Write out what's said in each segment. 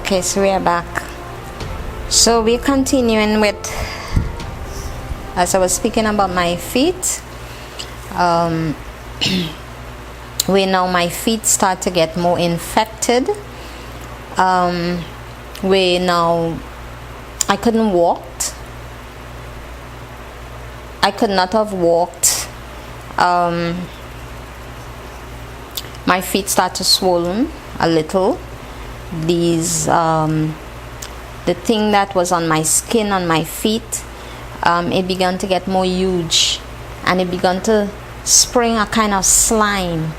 Okay, so we are back. So we're continuing with, as I was speaking about my feet, where now my feet start to get more infected, where now I couldn't walk. I could not have walked. My feet started swollen a little. These the thing that was on my skin on my feet, it began to get more huge, and it began to spring a kind of slime.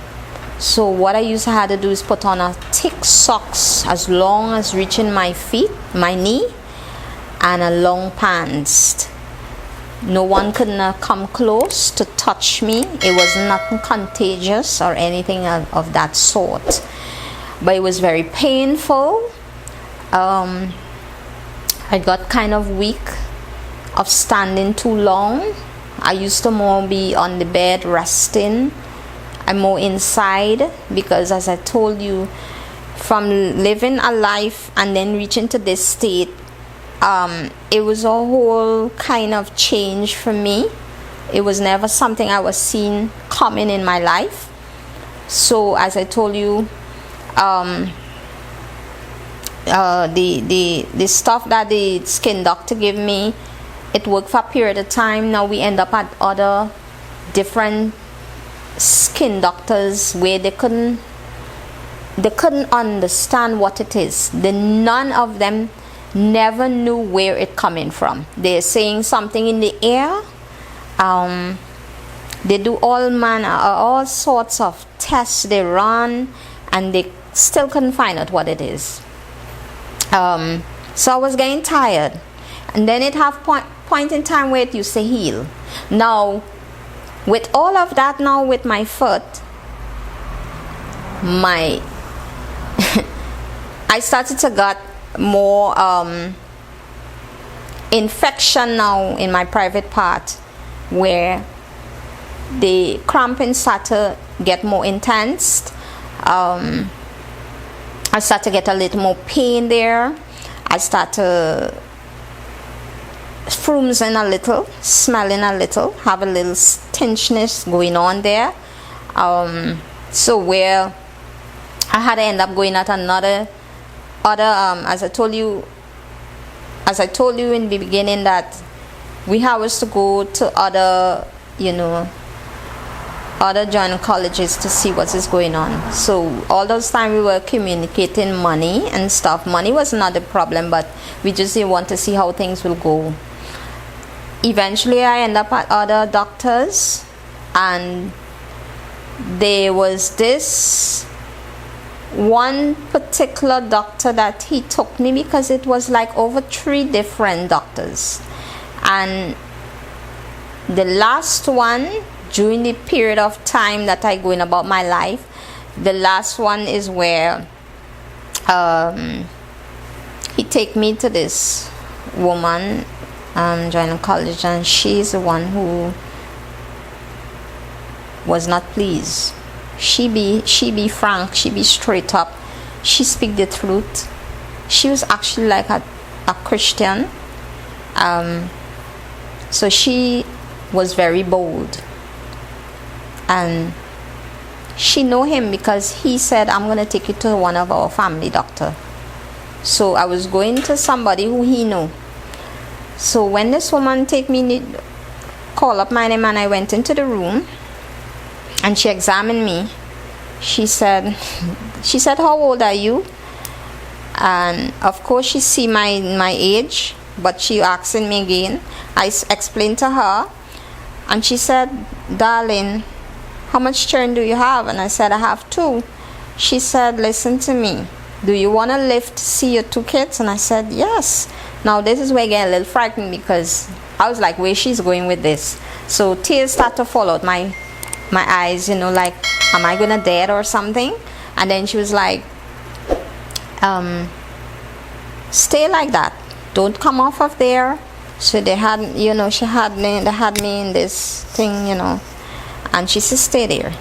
So what I used to have to do is put on a thick socks as long as reaching my feet, my knee, and a long pants. No one could come close to touch me. It was nothing contagious or anything of that sort, but it was very painful. I got kind of weak of standing too long. I used to more be on the bed resting. I'm more inside, because as I told you, from living a life and then reaching to this state, it was a whole kind of change for me. It was never something I was seeing coming in my life. So as I told you, the stuff that the skin doctor gave me, it worked for a period of time. Now we end up at other different skin doctors where they couldn't understand what it is. None of them never knew where it coming from. They're saying something in the air. They do all sorts of tests they run, and they still couldn't find out what it is. So I was getting tired, and then it have point in time where it used to heal. Now with all of that, now with my foot, I started to get more infection now in my private part, where the cramping started to get more intense. I started to get a little more pain there. I started frumsing a little, smelling a little, have a little stinchness going on there. So where I had to end up going at other as I told you in the beginning, that we have to go to other joint colleges to see what is going on. So all those time we were communicating money and stuff. Money was not the problem, but we just want to see how things will go. Eventually I end up at other doctors, and there was this one particular doctor that he took me, because it was like over 3 different doctors, and the last one, during the period of time that I going about my life, the last one is where he take me to this woman joining college, and she's the one who was not pleased. She be frank, she be straight up, she speak the truth. She was actually like a Christian, so she was very bold, and she know him because he said, I'm gonna take you to one of our family doctor. So I was going to somebody who he know. So when this woman call up my name, and I went into the room, and she examined me. She said, how old are you? And of course she see my age, but she asking me again. I explained to her, and she said, darling, how much children do you have? And I said, I have 2. She said, listen to me, do you want to live to see your 2 kids? And I said, yes. Now this is where I get a little frightened, because I was like, where she's going with this? So tears start to fall out my eyes, like, am I gonna dead or something? And then she was like, stay like that, don't come off of there. So they had me in this thing, and she said, stay there.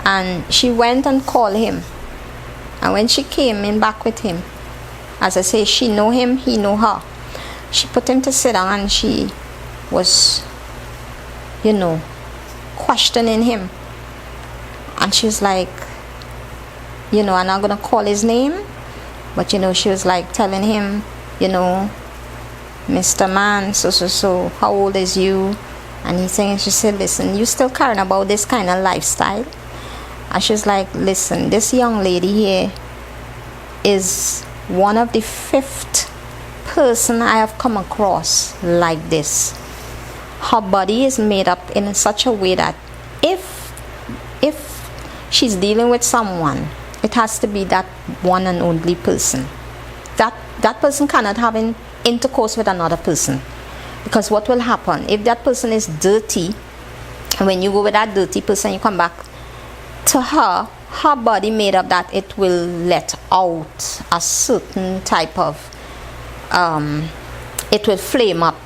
And she went and called him, and when she came in back with him, As I say, she know him, he know her. She put him to sit down and she was, questioning him. And she was like, I'm not going to call his name, but she was like telling him, Mr. Man, so, how old is you? And she said, listen, you still caring about this kind of lifestyle? And she was like, listen, this young lady here is one of the 5th person I have come across like this. Her body is made up in such a way that if she's dealing with someone, it has to be that one and only person. That person cannot have an intercourse with another person, because what will happen if that person is dirty, and when you go with that dirty person, you come back to her body made up that it will let out a certain type of it will flame up,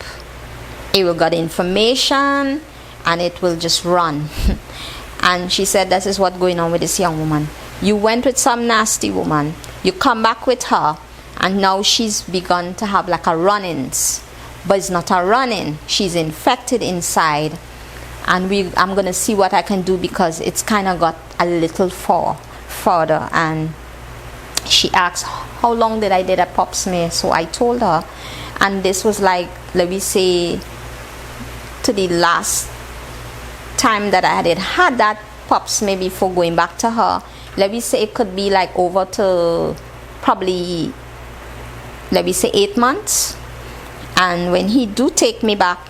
it will get information, and it will just run. And she said this is what's going on with this young woman. You went with some nasty woman, you come back with her, and now she's begun to have like a run-ins, but it's not a run-in, she's infected inside. And I'm gonna see what I can do, because it's kind of got a little further. And she asked, how long did I do that pap smear? So I told her, and this was like, let me say, to the last time that I had that pap smear before going back to her. Let me say it could be like over to probably, let me say, 8 months. And when he do take me back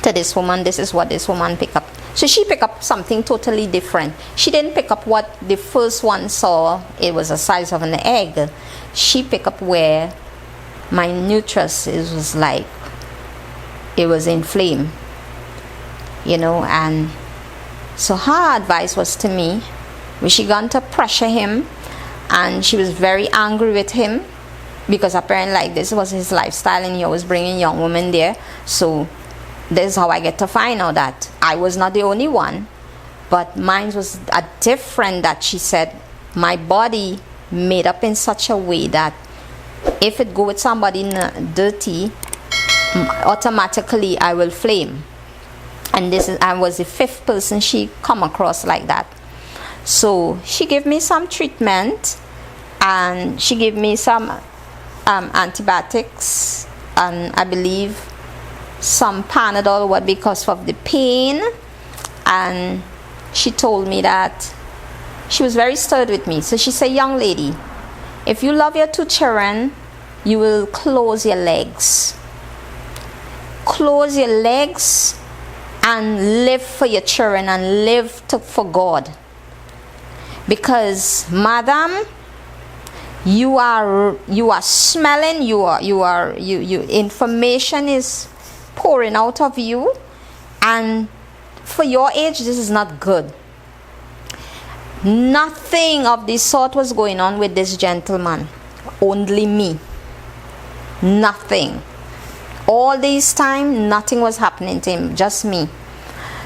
to this woman, this is what this woman pick up. So she picked up something totally different. She didn't pick up what the first one saw, it was the size of an egg. She picked up where my uterus was like, it was inflamed, and so her advice was to me, when she gone to pressure him, and she was very angry with him, because apparently like this was his lifestyle, and he was bringing young women there. So this is how I get to find out that I was not the only one, but mine was a different, that she said my body made up in such a way that if it go with somebody dirty, automatically I will flame. And I was the 5th person she come across like that. So she gave me some treatment, and she gave me some antibiotics, and I believe some Panadol, because of the pain. And she told me that she was very stirred with me. So she said, young lady, if you love your 2 children, you will close your legs. Close your legs and live for your children, and live for God. Because madam, you are smelling, you information is pouring out of you, and for your age this is not good. Nothing of this sort was going on with this gentleman, only me. Nothing. All this time nothing was happening to him, just me.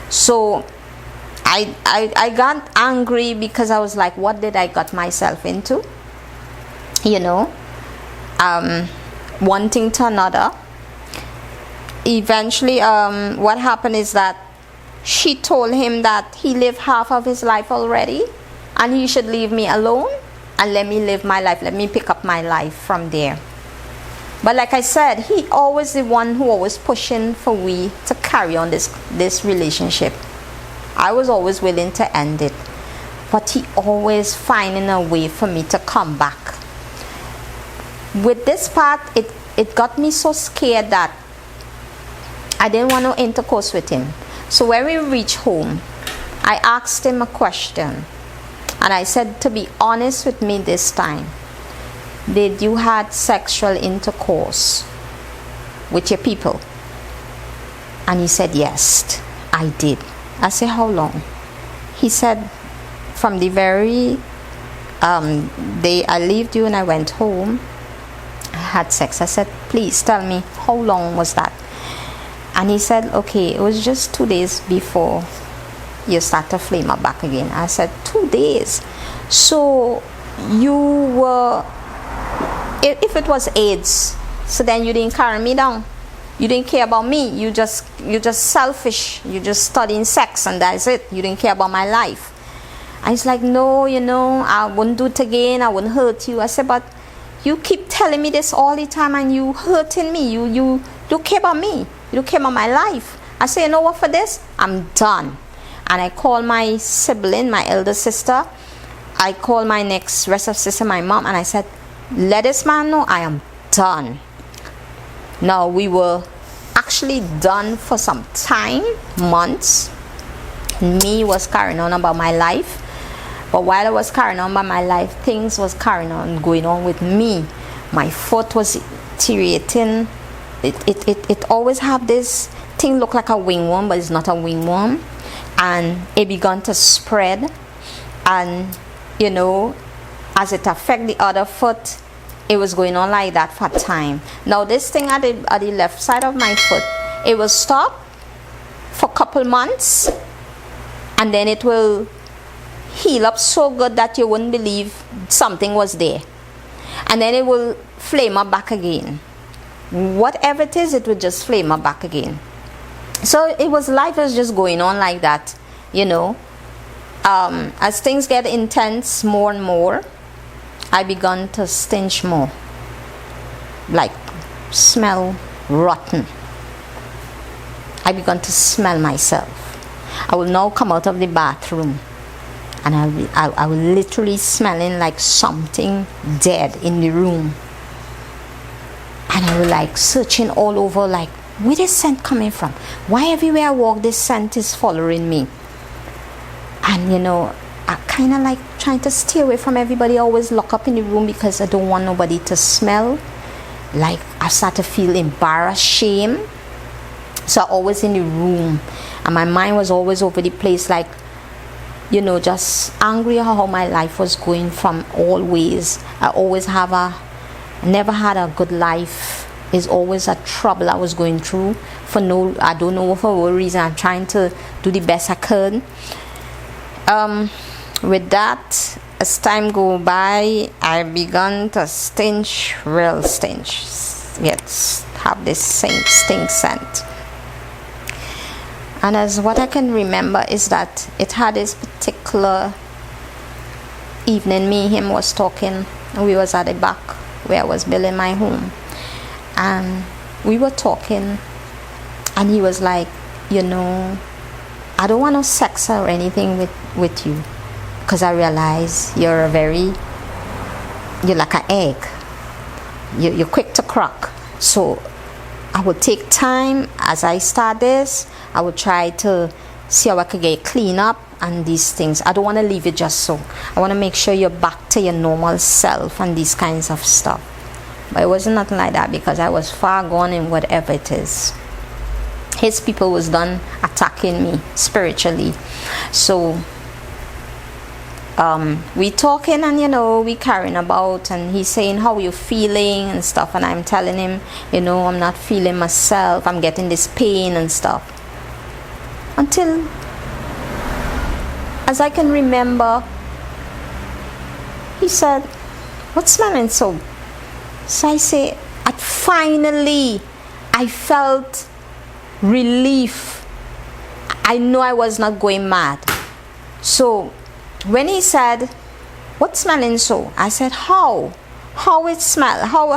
So I got angry, because I was like, what did I got myself into? One thing to another. Eventually, what happened is that she told him that he lived half of his life already, and he should leave me alone and let me live my life, let me pick up my life from there. But like I said, he always the one who always pushing for we to carry on this relationship. I was always willing to end it, but he always finding a way for me to come back. With this part, it got me so scared that I didn't want to intercourse with him. So when we reached home, I asked him a question, and I said, to be honest with me this time, did you had sexual intercourse with your people? And he said, yes, I did. I said, how long? He said, from the very day I left you and I went home, I had sex. I said, please tell me, how long was that? And he said, okay, it was just 2 days before you start to flame up back again. I said, 2 days? So you were if it was AIDS, so then you didn't carry me down. You didn't care about me. You just selfish. You just studying sex and that's it. You didn't care about my life. And he's like, no, I wouldn't do it again. I wouldn't hurt you. I said, but you keep telling me this all the time and you hurting me. You don't care about me. You don't care about my life. I said, you know what, for this, I'm done. And I called my sibling, my elder sister. I called my next rest of sister, my mom, and I said, let this man know I am done. Now, we were actually done for some time, months. Me was carrying on about my life. But while I was carrying on about my life, things was carrying on, going on with me. My foot was deteriorating. It always have this thing look like a wingworm, but it's not a wingworm. And it began to spread. And, as it affect the other foot, it was going on like that for time. Now this thing at the left side of my foot, it will stop for a couple months, and then it will heal up so good that you wouldn't believe something was there, and then it will flame up back again. Whatever it is, it will just flame up back again. So life was just going on like that, as things get intense more and more, I began to stench more, like smell rotten. I began to smell myself. I will now come out of the bathroom and I will literally smelling like something dead in the room. And I will like searching all over, like, where is scent coming from? Why everywhere I walk this scent is following me? And I kind of like trying to stay away from everybody. I always lock up in the room because I don't want nobody to smell. Like, I start to feel embarrassed, shame. So I always in the room. And my mind was always over the place, like, just angry how my life was going from all ways. I always never had a good life. It's always a trouble I was going through I don't know for what reason. I'm trying to do the best I could. With that, as time go by, I began to stench, real stench. Yes, have this stink scent. And as what I can remember is that it had this particular evening, him was talking, and we was at the back where I was building my home. And we were talking, and he was like, I don't want no sex or anything with you, because I realize you're like an egg. You're quick to crack. So I would take time as I start this. I would try to see how I could get clean up and these things. I don't want to leave it just so. I want to make sure you're back to your normal self and these kinds of stuff. But it wasn't nothing like that, because I was far gone in whatever it is. His people was done attacking me spiritually. So we talking, and we carrying about, and he's saying, how you feeling and stuff, and I'm telling him, I'm not feeling myself, I'm getting this pain and stuff. Until, as I can remember, he said, what's smelling so? So I say, finally I felt relief. I know I was not going mad. So when he said, what's smelling so? I said, how it smell? How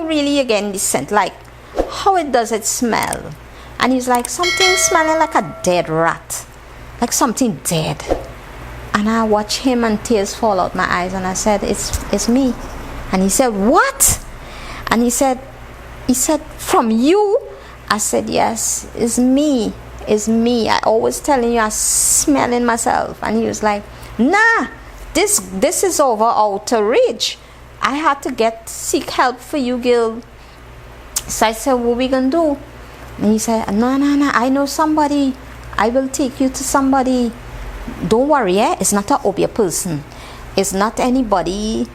really again this scent? Like, how does it smell? And he's like, something smelling like a dead rat, like something dead. And I watched him and tears fall out my eyes, and I said, it's me. And he said, what? And he said, from you? I said, yes, it's me. I always telling you, I'm smelling myself. And he was like, nah, this is over outer reach. I had to seek help for you, Gil. So I said, what we gonna do? And he said, no, I know somebody. I will take you to somebody. Don't worry, it's not an Obia person. It's not anybody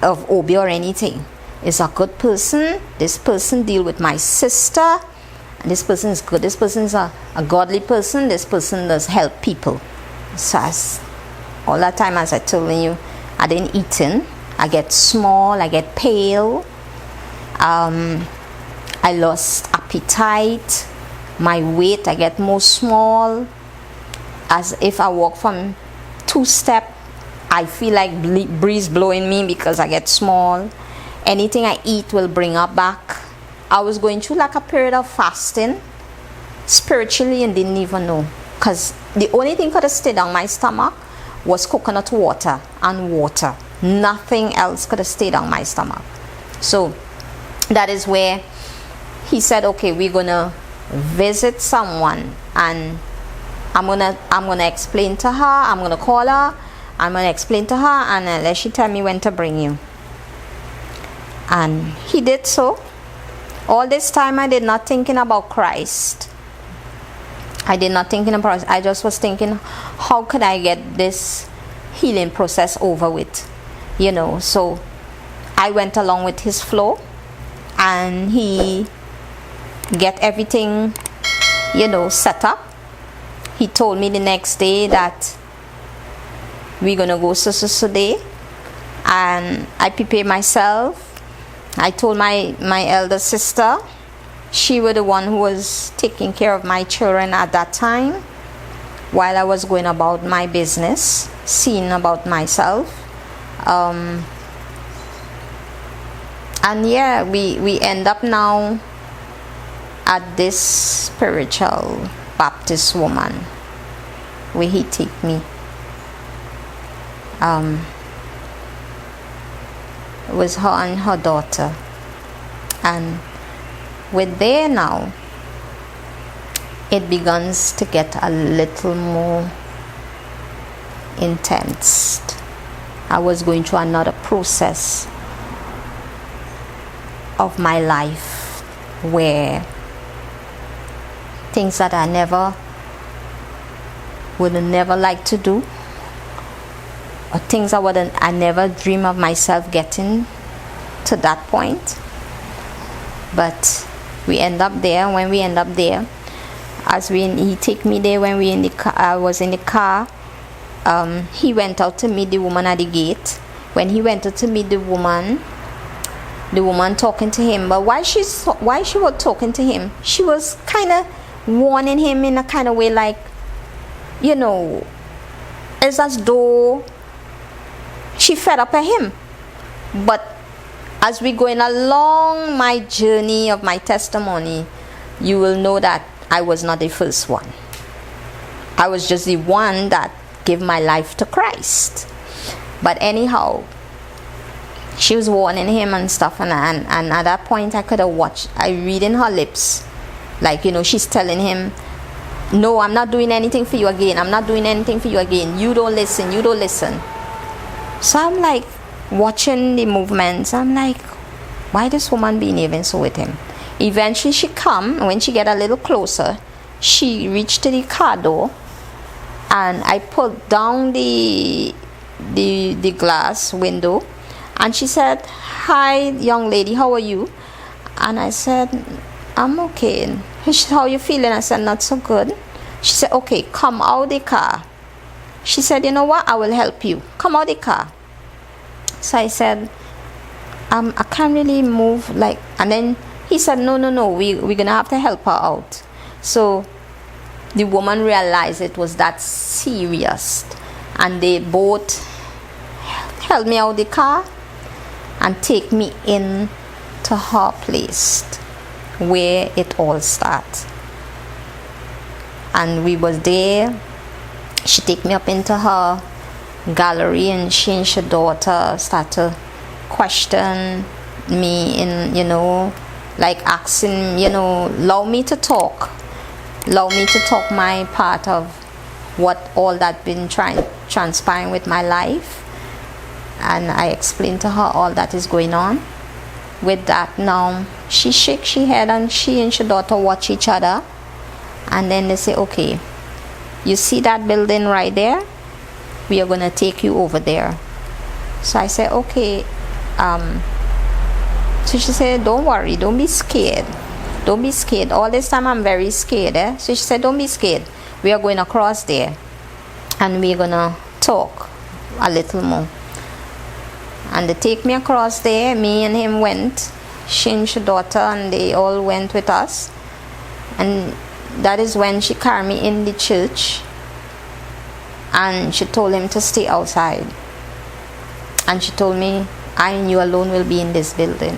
of Obia or anything. It's a good person. This person deal with my sister. And this person is good. This person is a godly person. This person does help people. So all that time, as I told you, I didn't eat in. I get small, I get pale. I lost appetite. My weight, I get more small. As if I walk from 2 steps, I feel like breeze blowing me because I get small. Anything I eat will bring up back. I was going through like a period of fasting spiritually and didn't even know, because the only thing could have stayed on my stomach was coconut water and water. Nothing else could have stayed on my stomach. So that is where he said, okay, we're gonna visit someone, and I'm gonna explain to her. I'm gonna call her. I'm gonna explain to her, and let she tell me when to bring you. And he did so. All this time I did not thinking about Christ. I did not thinking about Christ. I just was thinking, how could I get this healing process over with? You know, so I went along with his flow, and he get everything, you know, set up. He told me the next day that we're gonna go so day, and I prepared myself. I told my elder sister, she was the one who was taking care of my children at that time while I was going about my business, seeing about myself. And yeah, we end up now at this spiritual Baptist woman where he take me. It was her and her daughter, and we're there now. It begins to get a little more intense. I was going through another process of my life where things that I would never like to do, or things I never dream of myself getting to that point. But we end up there. When we end up there, he take me there, when we in the car, I was in the car. He went out to meet the woman at the gate. When he went out to meet the woman talking to him, but while she was talking to him, she was kind of warning him in a kind of way, like, you know, it's as though she fed up at him. But as we going along my journey of my testimony, you will know that I was not the first one. I was just the one that gave my life to Christ. But anyhow, she was warning him and stuff, and at that point I could have watched, I read in her lips, like, you know, she's telling him, no, I'm not doing anything for you again. I'm not doing anything for you again. You don't listen. So I'm like watching the movements. I'm like, why this woman behaving so with him? Eventually she come, when she get a little closer, she reached to the car door, and I pulled down the glass window, and she said, hi young lady, how are you? And I said, I'm okay. She said, how you feeling? I said, not so good. She said, okay, come out the car. She said, you know what, I will help you. Come out the car. So I said, I can't really move, like, and then he said, no, we're gonna have to help her out. So the woman realized it was that serious, and they both held me out the car and take me in to her place where it all started. And we was there. She take me up into her gallery, and she and her daughter start to question me, in, you know, like asking, you know, allow me to talk my part of what all that been transpiring with my life. And I explained to her all that is going on. With that, now she shake her head, and she and her daughter watch each other, and then they say, okay, you see that building right there? We are going to take you over there. So I said, okay. So she said, don't worry, don't be scared. All this time I'm very scared. So she said, don't be scared. We are going across there, and we're going to talk a little more. And they take me across there. Me and him went. She and her daughter, and they all went with us. And that is when she carried me in the church. And she told him to stay outside. And she told me, I and you alone will be in this building.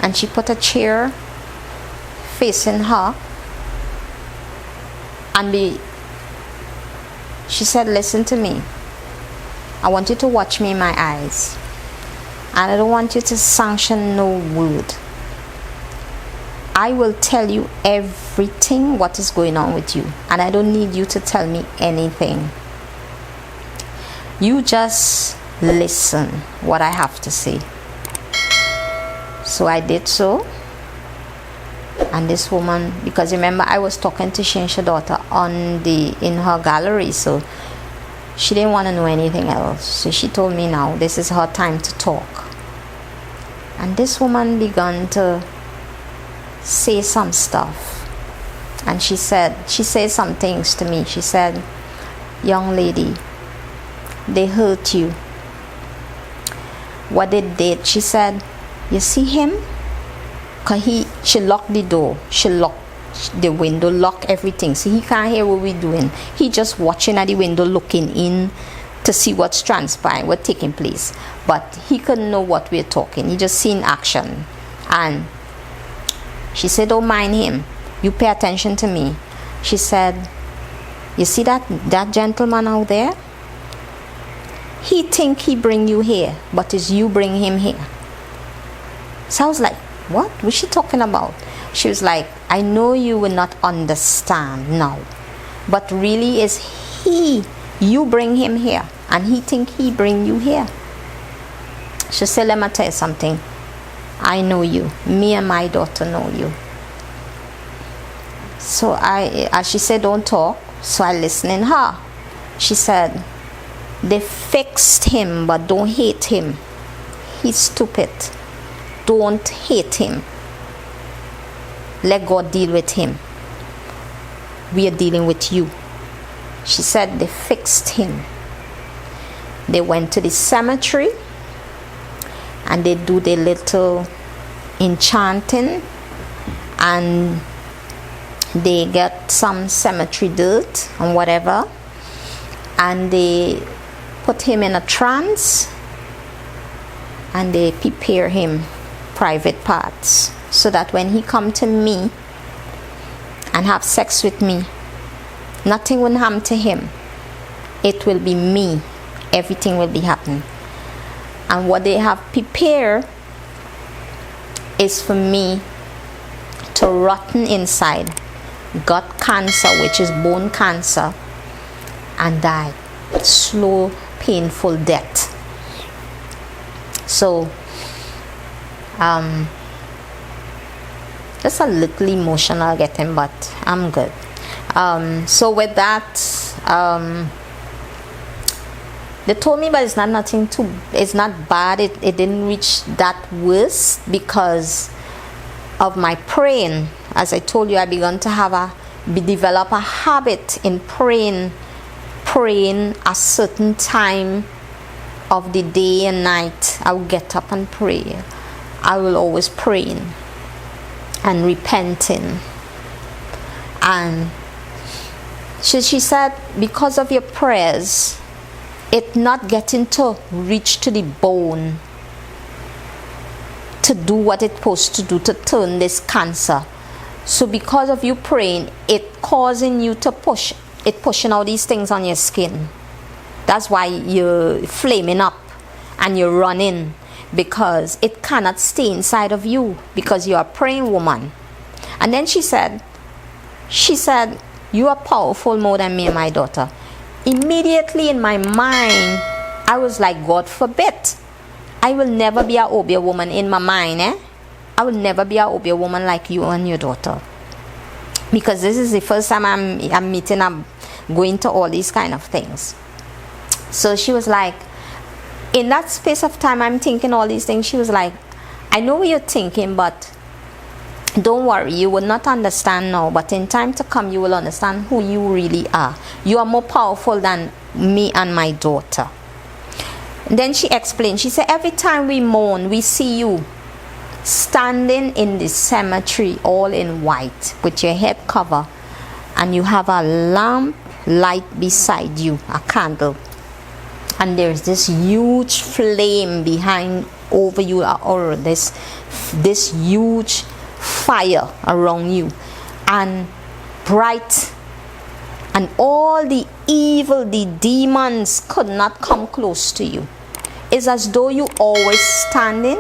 And she put a chair facing her. And she said, listen to me. I want you to watch me in my eyes. And I don't want you to sanction no word. I will tell you everything what is going on with you. And I don't need you to tell me anything. You just listen what I have to say. So I did so. And this woman, because remember I was talking to Shinsha's daughter in her gallery, so she didn't want to know anything else. So she told me now this is her time to talk. And this woman began to say some stuff. And she said some things to me. She said, young lady, they hurt you. What they did, she said, you see him? Cause she locked the door, she locked the window, locked everything. So he can't hear what we're doing. He just watching at the window, looking in to see what's transpiring, what's taking place. But he couldn't know what we're talking. He just seen action. And she said, don't mind him. You pay attention to me. She said, you see that gentleman out there? He think he bring you here, but it's you bring him here. So I was like, what was she talking about? She was like, I know you will not understand now, but really is you bring him here, and he think he bring you here. She said, let me tell you something. I know you. Me and my daughter know you. So as she said, don't talk. So I listened in her. She said, they fixed him, but don't hate him. He's stupid. Don't hate him. Let God deal with him. We are dealing with you. She said they fixed him. They went to the cemetery and they do their little enchanting, and they get some cemetery dirt and whatever, and they put him in a trance, and they prepare him private parts, so that when he come to me and have sex with me, nothing will happen to him. It will be me. Everything will be happening. And what they have prepared is for me to rotten inside, gut cancer, which is bone cancer, and die slow, painful death. So just a little emotional getting, but I'm good. So with that, they told me, but it's not bad. It didn't reach that worse because of my praying. As I told you, I began to develop a habit in praying a certain time of the day and night. I will get up and pray. I will always praying and repenting. And she said, because of your prayers, it not getting to reach to the bone to do what it's supposed to do, to turn this cancer. So because of you praying, it causing you to pushing out these things on your skin. That's why you're flaming up and you're running, because it cannot stay inside of you, because you're a praying woman. And then she said, you are powerful more than me and my daughter. Immediately in my mind, I was like, God forbid. I will never be a obia woman in my mind. I will never be a obia woman like you and your daughter. Because this is the first time I'm meeting, I'm going to all these kind of things. So she was like, in that space of time, I'm thinking all these things. She was like, I know what you're thinking, but don't worry, you will not understand now, but in time to come, you will understand who you really are. You are more powerful than me and my daughter. And then she explained, she said, every time we mourn, we see you standing in the cemetery all in white with your head covered, and you have a lamp light beside you, a candle, and there's this huge flame behind over you, or this huge fire around you, and bright, and all the evil, the demons could not come close to you. It's as though you always standing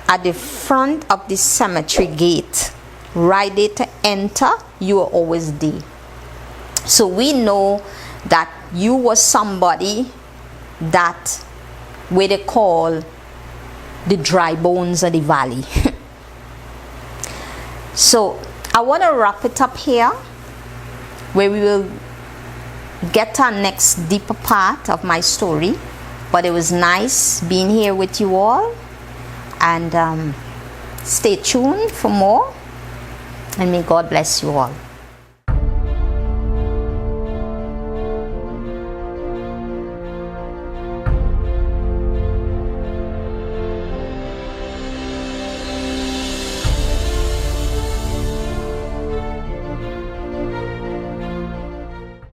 at the front of the cemetery gate, right there to enter. You are always there. So we know that you were somebody that where they call the dry bones of the valley. So I want to wrap it up here, where we will get our next deeper part of my story. But it was nice being here with you all, and stay tuned for more, and may God bless you all.